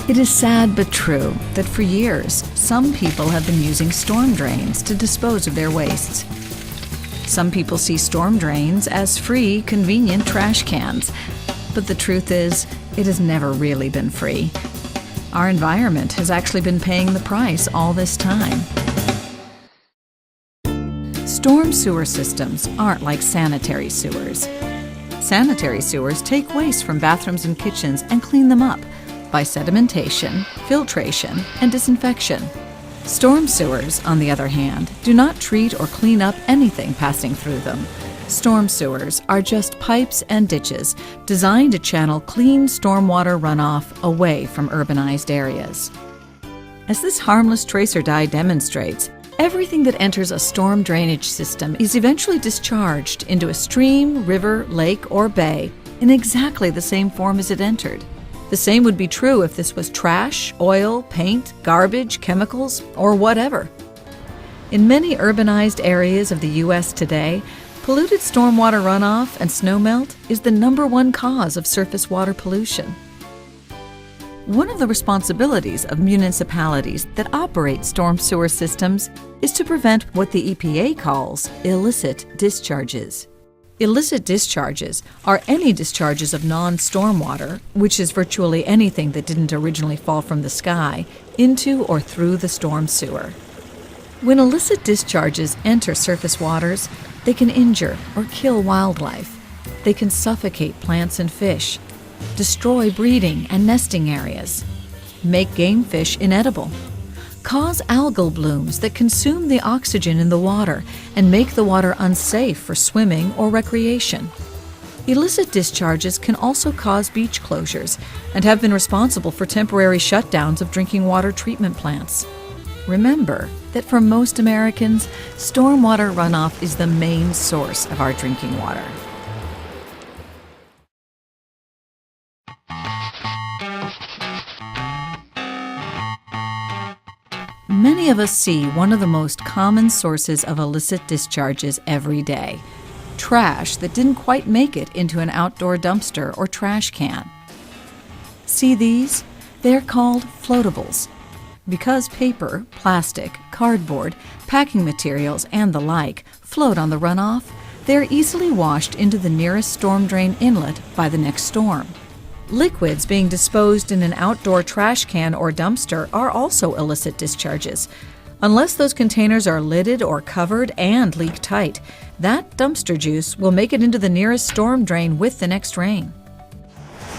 It is sad but true that for years, some people have been using storm drains to dispose of their wastes. Some people see storm drains as free, convenient trash cans, but the truth is, it has never really been free. Our environment has actually been paying the price all this time. Storm sewer systems aren't like sanitary sewers. Sanitary sewers take waste from bathrooms and kitchens and clean them up by sedimentation, filtration, and disinfection. Storm sewers, on the other hand, do not treat or clean up anything passing through them. Storm sewers are just pipes and ditches designed to channel clean stormwater runoff away from urbanized areas. As this harmless tracer dye demonstrates, everything that enters a storm drainage system is eventually discharged into a stream, river, lake, or bay in exactly the same form as it entered. The same would be true if this was trash, oil, paint, garbage, chemicals, or whatever. In many urbanized areas of the U.S. today, polluted stormwater runoff and snowmelt is the #1 cause of surface water pollution. One of the responsibilities of municipalities that operate storm sewer systems is to prevent what the EPA calls illicit discharges. Illicit discharges are any discharges of non-stormwater, which is virtually anything that didn't originally fall from the sky, into or through the storm sewer. When illicit discharges enter surface waters, they can injure or kill wildlife. They can suffocate plants and fish, destroy breeding and nesting areas, make game fish inedible, cause algal blooms that consume the oxygen in the water and make the water unsafe for swimming or recreation. Illicit discharges can also cause beach closures and have been responsible for temporary shutdowns of drinking water treatment plants. Remember that for most Americans, stormwater runoff is the main source of our drinking water. Many of us see one of the most common sources of illicit discharges every day: trash that didn't quite make it into an outdoor dumpster or trash can. See these? They're called floatables. Because paper, plastic, cardboard, packing materials, and the like float on the runoff, they're easily washed into the nearest storm drain inlet by the next storm. Liquids being disposed in an outdoor trash can or dumpster are also illicit discharges. Unless those containers are lidded or covered and leak tight, that dumpster juice will make it into the nearest storm drain with the next rain.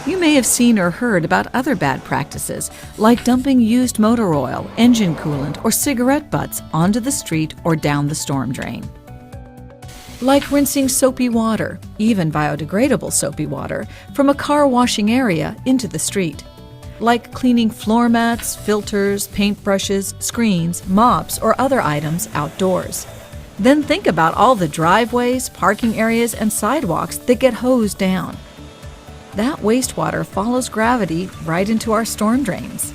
You may have seen or heard about other bad practices, like dumping used motor oil, engine coolant, or cigarette butts onto the street or down the storm drain. Like rinsing soapy water, even biodegradable soapy water, from a car washing area into the street. Like cleaning floor mats, filters, paintbrushes, screens, mops, or other items outdoors. Then think about all the driveways, parking areas, and sidewalks that get hosed down. That wastewater follows gravity right into our storm drains.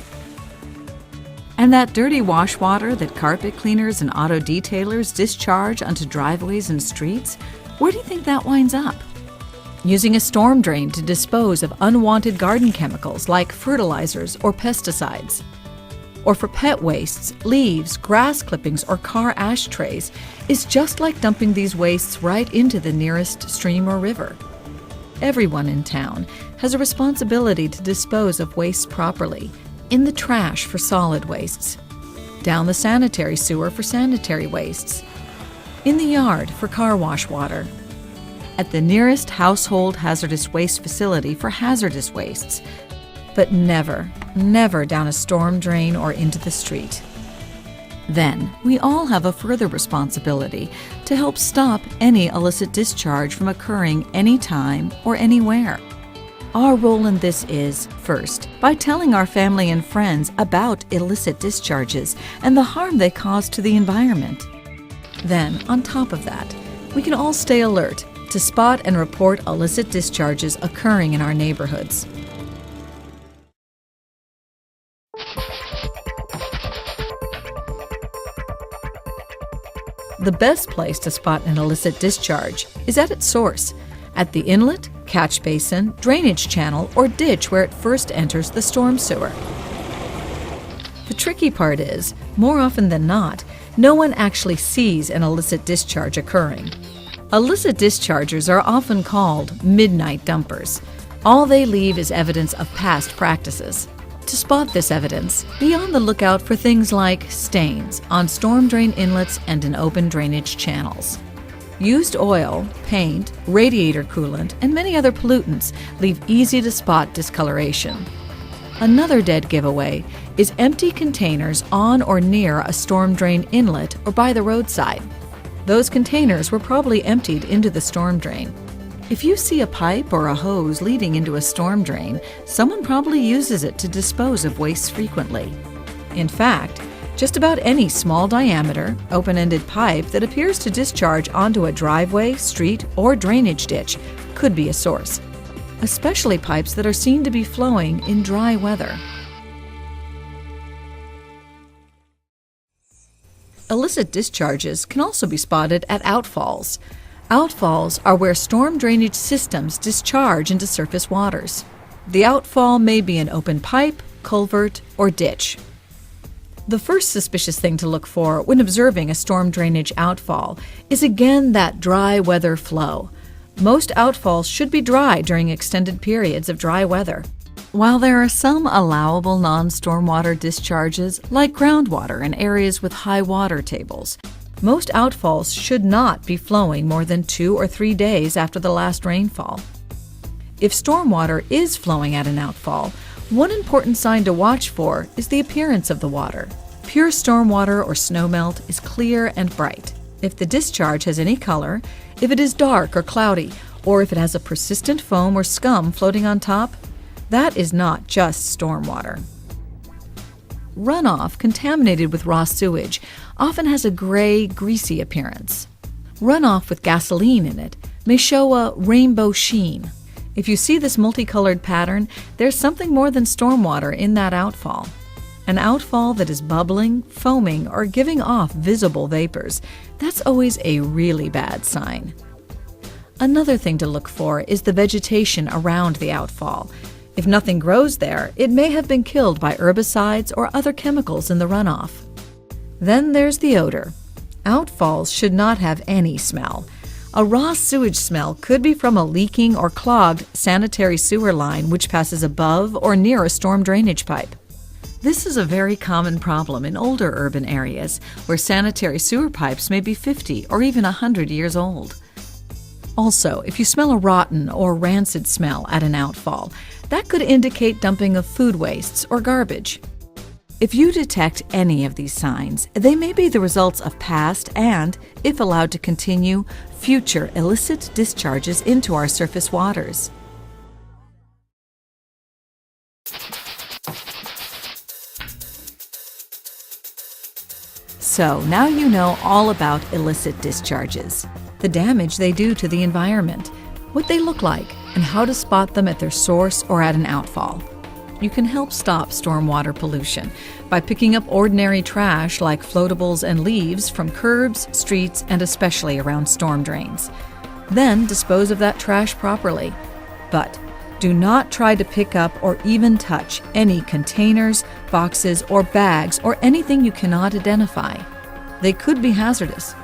And that dirty wash water that carpet cleaners and auto detailers discharge onto driveways and streets, where do you think that winds up? Using a storm drain to dispose of unwanted garden chemicals like fertilizers or pesticides. Or for pet wastes, leaves, grass clippings, or car ashtrays is just like dumping these wastes right into the nearest stream or river. Everyone in town has a responsibility to dispose of wastes properly, in the trash for solid wastes, down the sanitary sewer for sanitary wastes, in the yard for car wash water, at the nearest household hazardous waste facility for hazardous wastes, but never, never down a storm drain or into the street. Then, we all have a further responsibility to help stop any illicit discharge from occurring anytime or anywhere. Our role in this is, first, by telling our family and friends about illicit discharges and the harm they cause to the environment. Then, on top of that, we can all stay alert to spot and report illicit discharges occurring in our neighborhoods. The best place to spot an illicit discharge is at its source, at the inlet, catch basin, drainage channel, or ditch where it first enters the storm sewer. tricky part is, more often than not, no one actually sees an illicit discharge occurring. Illicit dischargers are often called midnight dumpers. All they leave is evidence of past practices. To spot this evidence, be on the lookout for things like stains on storm drain inlets and in open drainage channels. Used oil, paint, radiator coolant, and many other pollutants leave easy-to-spot discoloration. Another dead giveaway is empty containers on or near a storm drain inlet or by the roadside. Those containers were probably emptied into the storm drain. If you see a pipe or a hose leading into a storm drain, someone probably uses it to dispose of waste frequently. In fact, just about any small diameter, open-ended pipe that appears to discharge onto a driveway, street, or drainage ditch could be a source, especially pipes that are seen to be flowing in dry weather. Illicit discharges can also be spotted at outfalls. Outfalls are where storm drainage systems discharge into surface waters. The outfall may be an open pipe, culvert, or ditch. The first suspicious thing to look for when observing a storm drainage outfall is again that dry weather flow. Most outfalls should be dry during extended periods of dry weather. While there are some allowable non-stormwater discharges, like groundwater in areas with high water tables, most outfalls should not be flowing more than 2 or 3 days after the last rainfall. If stormwater is flowing at an outfall, one important sign to watch for is the appearance of the water. Pure stormwater or snowmelt is clear and bright. If the discharge has any color, if it is dark or cloudy, or if it has a persistent foam or scum floating on top, that is not just stormwater. Runoff contaminated with raw sewage often has a gray, greasy appearance. Runoff with gasoline in it may show a rainbow sheen. If you see this multicolored pattern, there's something more than stormwater in that outfall. An outfall that is bubbling, foaming, or giving off visible vapors, that's always a really bad sign. Another thing to look for is the vegetation around the outfall. If nothing grows there, it may have been killed by herbicides or other chemicals in the runoff. Then there's the odor. Outfalls should not have any smell. A raw sewage smell could be from a leaking or clogged sanitary sewer line which passes above or near a storm drainage pipe. This is a very common problem in older urban areas where sanitary sewer pipes may be 50 or even 100 years old. Also, if you smell a rotten or rancid smell at an outfall, that could indicate dumping of food wastes or garbage. If you detect any of these signs, they may be the results of past and, if allowed to continue, future illicit discharges into our surface waters. So now you know all about illicit discharges, the damage they do to the environment, what they look like, and how to spot them at their source or at an outfall. You can help stop stormwater pollution by picking up ordinary trash like floatables and leaves from curbs, streets, and especially around storm drains. Then dispose of that trash properly. But do not try to pick up or even touch any containers, boxes, or bags or anything you cannot identify. They could be hazardous.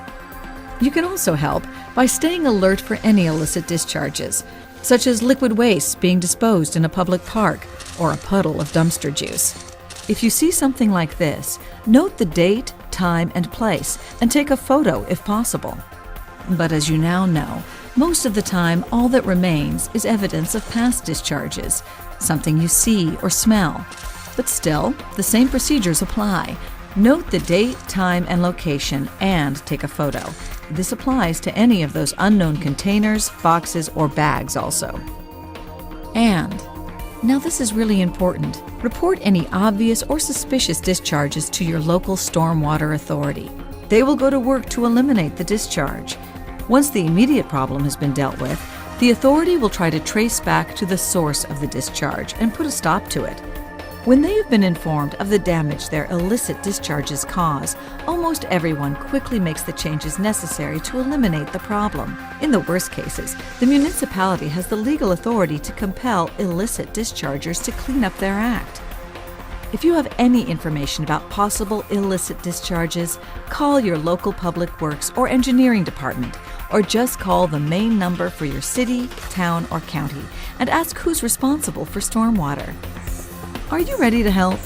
You can also help by staying alert for any illicit discharges, such as liquid waste being disposed in a public park or a puddle of dumpster juice. If you see something like this, note the date, time, and place, and take a photo if possible. But as you now know, most of the time all that remains is evidence of past discharges, something you see or smell. But still, the same procedures apply. Note the date, time, and location, and take a photo. This applies to any of those unknown containers, boxes, or bags also. And, now this is really important, report any obvious or suspicious discharges to your local stormwater authority. They will go to work to eliminate the discharge. Once the immediate problem has been dealt with, the authority will try to trace back to the source of the discharge and put a stop to it. When they have been informed of the damage their illicit discharges cause, almost everyone quickly makes the changes necessary to eliminate the problem. In the worst cases, the municipality has the legal authority to compel illicit dischargers to clean up their act. If you have any information about possible illicit discharges, call your local public works or engineering department, or just call the main number for your city, town, or county and ask who's responsible for stormwater. Are you ready to help?